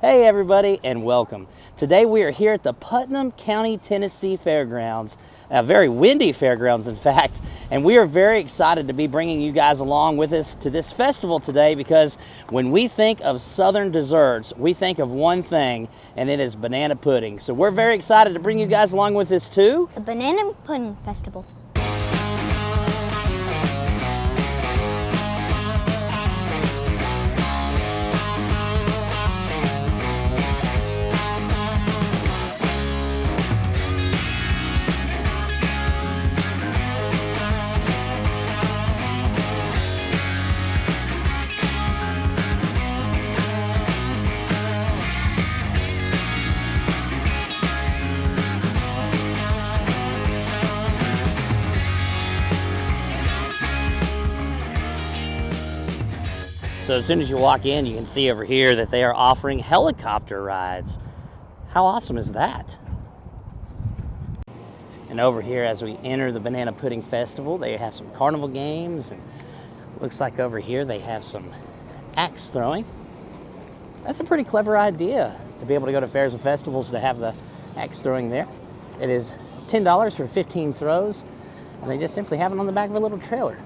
Hey everybody, and welcome. Today we are here at the Putnam County, Tennessee Fairgrounds, a very windy fairgrounds in fact, and we are very excited to be bringing you guys along with us to this festival today because when we think of Southern desserts, we think of one thing, and it is banana pudding. So we're very excited to bring you guys along with us too. The Banana Pudding Festival. So as soon as you walk in, you can see over here that they are offering helicopter rides. How awesome is that? And over here, as we enter the Banana Pudding Festival, they have some carnival games, and looks like over here they have some axe throwing. That's a pretty clever idea, to be able to go to fairs and festivals to have the axe throwing there. It is $10 for 15 throws, and they just simply have it on the back of a little trailer.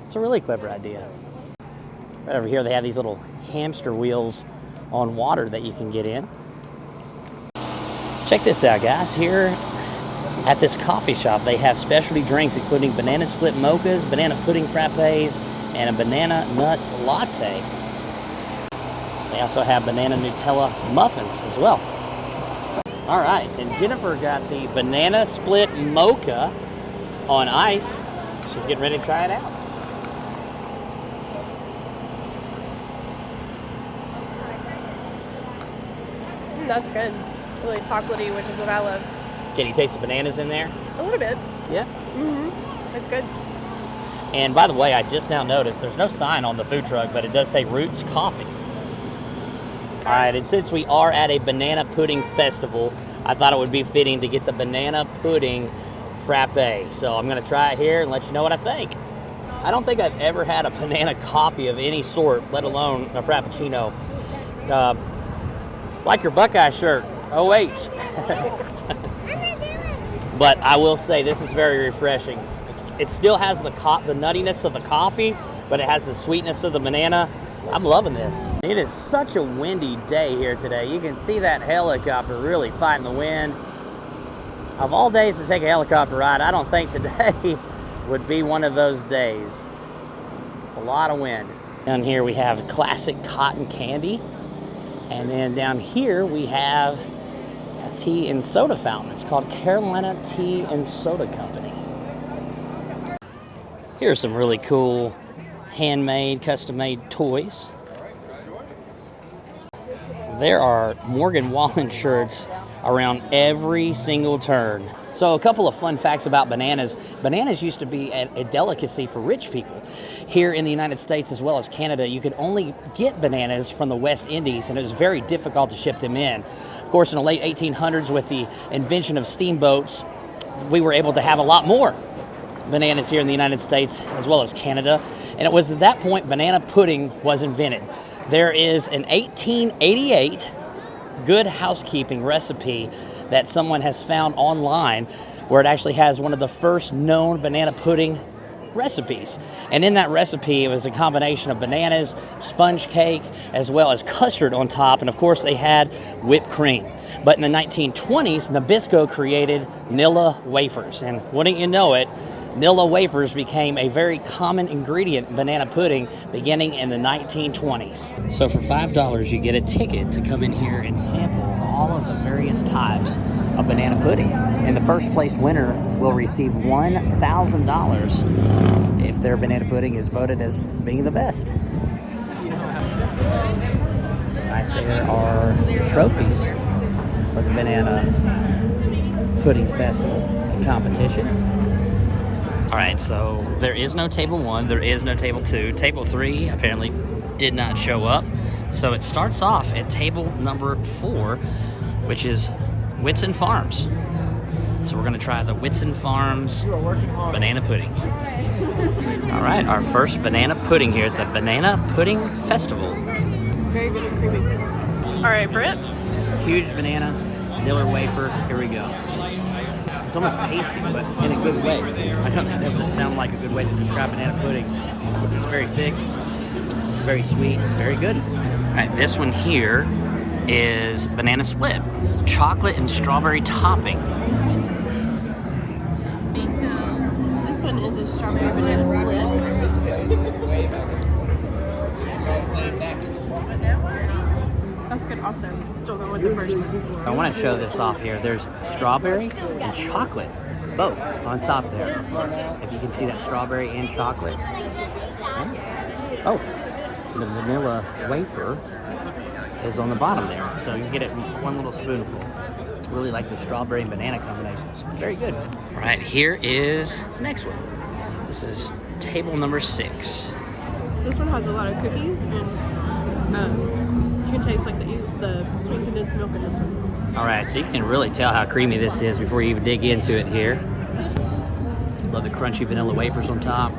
It's a really clever idea. Right over here, they have these little hamster wheels on water that you can get in. Check this out, guys. Here at this coffee shop, they have specialty drinks including banana split mochas, banana pudding frappes, and a banana nut latte. They also have banana Nutella muffins as well. All right, and Jennifer got the banana split mocha on ice. She's getting ready to try it out. That's good. Really chocolatey, which is what I love. Can you taste the bananas in there? A little bit. Yeah? Mm-hmm. It's good. And by the way, I just now noticed there's no sign on the food truck, but it does say Roots Coffee. All right, and since we are at a banana pudding festival, I thought it would be fitting to get the banana pudding frappe. So I'm going to try it here and let you know what I think. I don't think I've ever had a banana coffee of any sort, let alone a frappuccino. Like your Buckeye shirt, OH. But I will say this is very refreshing. It still has the nuttiness of the coffee, but it has the sweetness of the banana. I'm loving this. It is such a windy day here today. You can see that helicopter really fighting the wind. Of all days to take a helicopter ride, I don't think today would be one of those days. It's a lot of wind. Down here we have classic cotton candy. And then down here we have a tea and soda fountain. It's called Carolina Tea and Soda Company. Here are some really cool handmade, custom-made toys. There are Morgan Wallen shirts around every single turn. So a couple of fun facts about bananas. Bananas used to be a delicacy for rich people. Here in the United States as well as Canada, you could only get bananas from the West Indies, and it was very difficult to ship them in. Of course, in the late 1800s, with the invention of steamboats, we were able to have a lot more bananas here in the United States as well as Canada. And it was at that point banana pudding was invented. There is an 1888 Good Housekeeping recipe that someone has found online where it actually has one of the first known banana pudding recipes. And in that recipe, it was a combination of bananas, sponge cake, as well as custard on top. And of course, they had whipped cream. But in the 1920s, Nabisco created Nilla wafers. And wouldn't you know it, Nilla wafers became a very common ingredient in banana pudding beginning in the 1920s. So for $5, you get a ticket to come in here and sample all of the various types of banana pudding. And the first place winner will receive $1,000 if their banana pudding is voted as being the best. Right there are trophies for the Banana Pudding Festival competition. All right, so there is no table 1, there is no table 2. Table 3 apparently did not show up. So it starts off at table number 4, which is Whitson Farms. So we're gonna try the Whitson Farms banana pudding. All right, our first banana pudding here at the Banana Pudding Festival. Very good and creamy. All right, Brent. Huge banana, vanilla wafer. Here we go. It's almost pasty, but in a good way. I know that doesn't sound like a good way to describe banana pudding. It's very thick, very sweet, very good. All right, this one here is banana split, chocolate and strawberry topping. This one is a strawberry banana split. That's good also. Still going with the first one. I want to show this off here. There's strawberry and chocolate, both on top there. If you can see that strawberry and chocolate. Oh, the vanilla wafer is on the bottom there. So you get it in one little spoonful. Really like the strawberry and banana combinations. Very good. All right, here is the next one. This is table number 6. This one has a lot of cookies, and you can taste like the sweet condensed milk in this one. All right, so you can really tell how creamy this is before you even dig into it here. Love the crunchy vanilla wafers on top.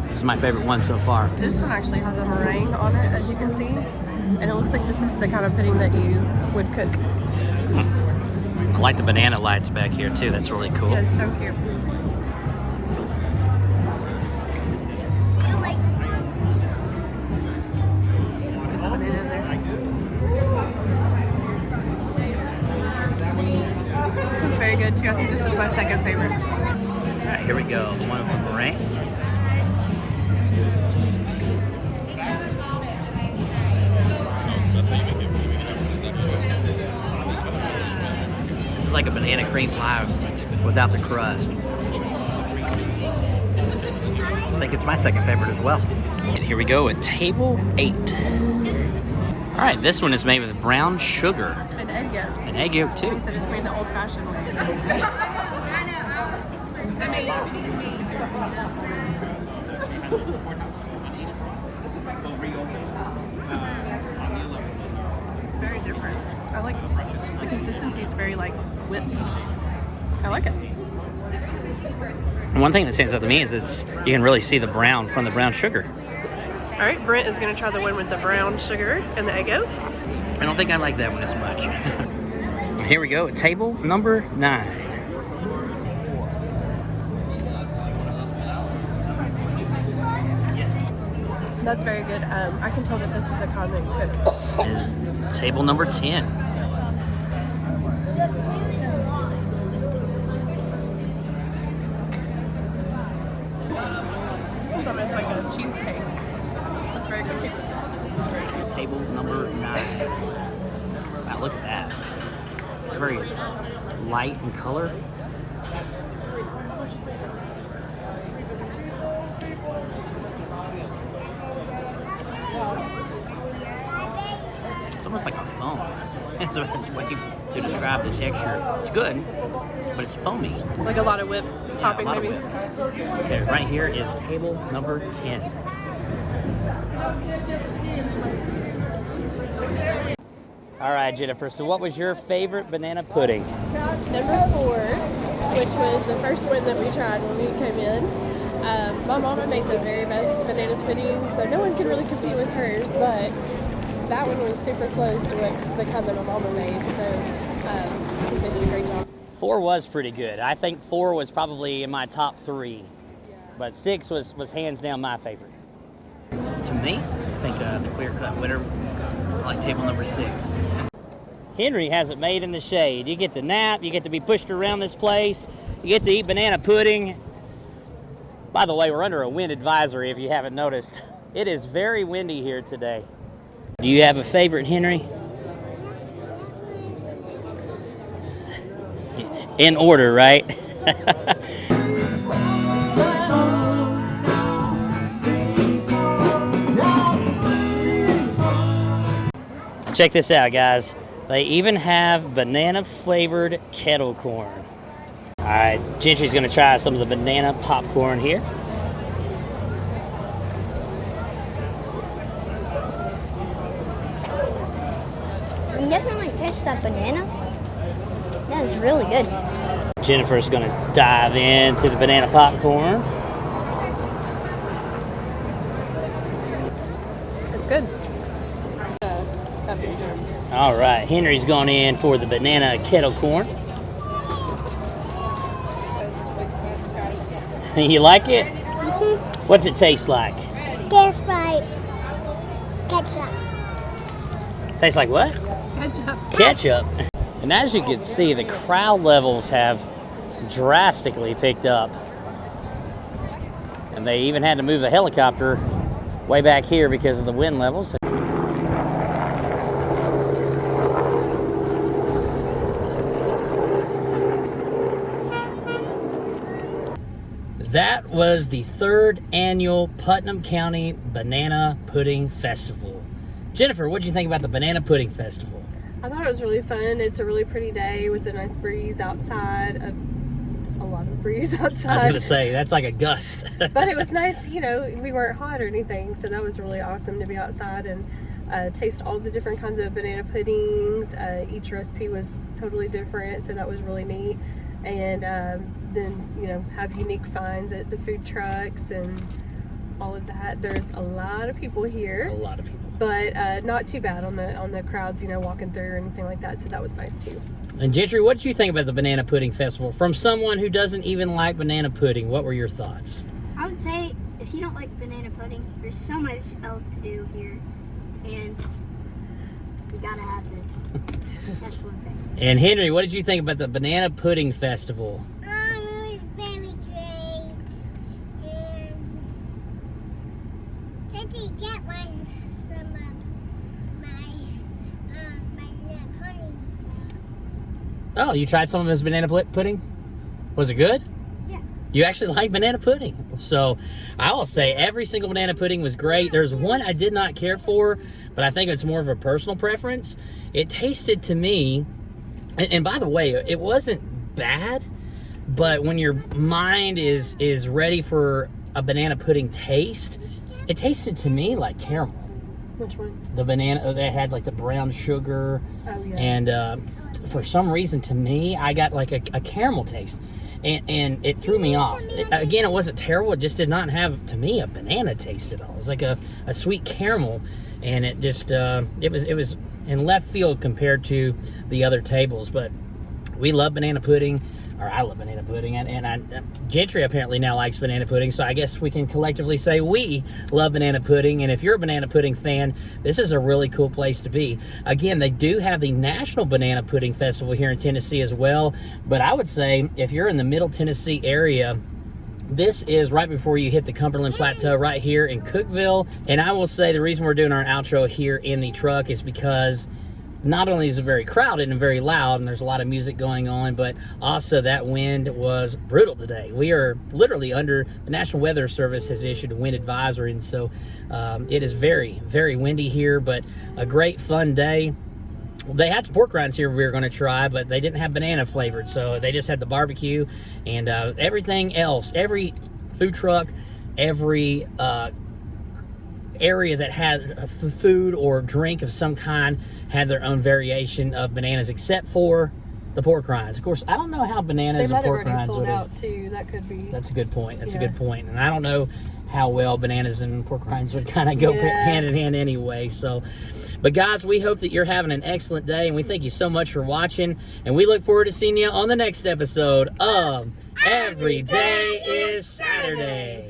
This is my favorite one so far. This one actually has a meringue on it, as you can see, and it looks like this is the kind of pudding that you would cook. I like the banana lights back here too. That's really cool. Yeah, it's so cute. This one's very good too. I think this is my second favorite. All right, here we go. One from meringue. This is like a banana cream pie without the crust. I think it's my second favorite as well. And here we go at table 8. All right, this one is made with brown sugar. And egg yolk. And egg yolk too. He said it's made the old-fashioned way. It's very different. I like the consistency. It's very like whipped. I like it. And one thing that stands out to me is you can really see the brown from the brown sugar. All right, Brent is going to try the one with the brown sugar and the egg yolks. I don't think I like that one as much. Here we go at table number 9. That's very good. I can tell that this is the kind that you cook. And table number 10. This one's almost like a cheesecake. It's very good too. Table number 9. Wow, look at that. It's very light in color. It's almost like a foam. That's the best way to describe the texture. It's good, but it's foamy. Like a lot of whip topping, a lot of maybe. whip. Okay, right here is table number 10. All right, Jennifer, so what was your favorite banana pudding? Number 4, which was the first one that we tried when we came in. My mama made the very best banana pudding, so no one can really compete with hers, but that one was super close to the kind that my mama made, so I think they did a great job. 4 was pretty good. I think 4 was probably in my top 3, but 6 was hands down my favorite. To me, I think the clear-cut winner, I like table number 6. Henry has it made in the shade. You get to nap, you get to be pushed around this place, you get to eat banana pudding. By the way, we're under a wind advisory if you haven't noticed. It is very windy here today. Do you have a favorite, Henry? In order, right? Check this out, guys. They even have banana-flavored kettle corn. All right, Gentry's gonna try some of the banana popcorn here. You can definitely taste that banana. That is really good. Jennifer's gonna dive into the banana popcorn. It's That big syrup. All right, Henry's gone in for the banana kettle corn. You like it? What's it taste like? Tastes like ketchup. Tastes like what? Ketchup. Ketchup. And as you can see, the crowd levels have drastically picked up. And they even had to move the helicopter way back here because of the wind levels. That was the 3rd annual Putnam County Banana Pudding Festival. Jennifer, what did you think about the Banana Pudding Festival? I thought it was really fun. It's a really pretty day with a nice breeze outside. A lot of breeze outside. I was going to say, that's like a gust. But it was nice, you know, we weren't hot or anything, so that was really awesome to be outside and taste all the different kinds of banana puddings. Each recipe was totally different, so that was really neat. And then, you know, have unique finds at the food trucks and all of that. There's a lot of people here. A lot of people. But not too bad on the crowds, you know, walking through or anything like that, so that was nice too. And Gentry, what did you think about the Banana Pudding Festival? From someone who doesn't even like banana pudding, what were your thoughts? I would say if you don't like banana pudding, there's so much else to do here, and you gotta have this. That's one thing. And Henry, what did you think about the Banana Pudding Festival? It was very great, and did you get some of my puddings? Oh, you tried some of his banana pudding? Was it good? Yeah. You actually like banana pudding. So I will say every single banana pudding was great. There's one I did not care for, but I think it's more of a personal preference. It tasted to me, and by the way, it wasn't bad, but when your mind is ready for a banana pudding taste, it tasted to me like caramel. Which one? The banana that had like the brown sugar. Oh, yeah. And for some reason, to me, I got like a caramel taste. And it threw me off. Again, it wasn't terrible. It just did not have, to me, a banana taste at all. It was like a sweet caramel. And it just, it was in left field compared to the other tables. But we love banana pudding. Or I love banana pudding, and Gentry apparently now likes banana pudding, so I guess we can collectively say we love banana pudding. And if you're a banana pudding fan, this is a really cool place to be. Again, they do have the National Banana Pudding Festival here in Tennessee as well, but I would say if you're in the Middle Tennessee area, this is right before you hit the Cumberland Plateau right here in Cookeville. And I will say the reason we're doing our outro here in the truck is because not only is it very crowded and very loud and there's a lot of music going on, but also that wind was brutal today. We are literally under, the National Weather Service has issued a wind advisory, and so it is very, very windy here, but a great fun day. They had some pork rinds here we were going to try, but they didn't have banana flavored, so they just had the barbecue and everything else. Every food truck, every area that had food or drink of some kind had their own variation of bananas, except for the pork rinds. Of course, I don't know how bananas and pork rinds sold out too. That could be. That's a good point. That's a good point. And I don't know how well bananas and pork rinds would kind of go hand in hand anyway. So, but guys, we hope that you're having an excellent day, and we thank you so much for watching. And we look forward to seeing you on the next episode of Every Day is Saturday.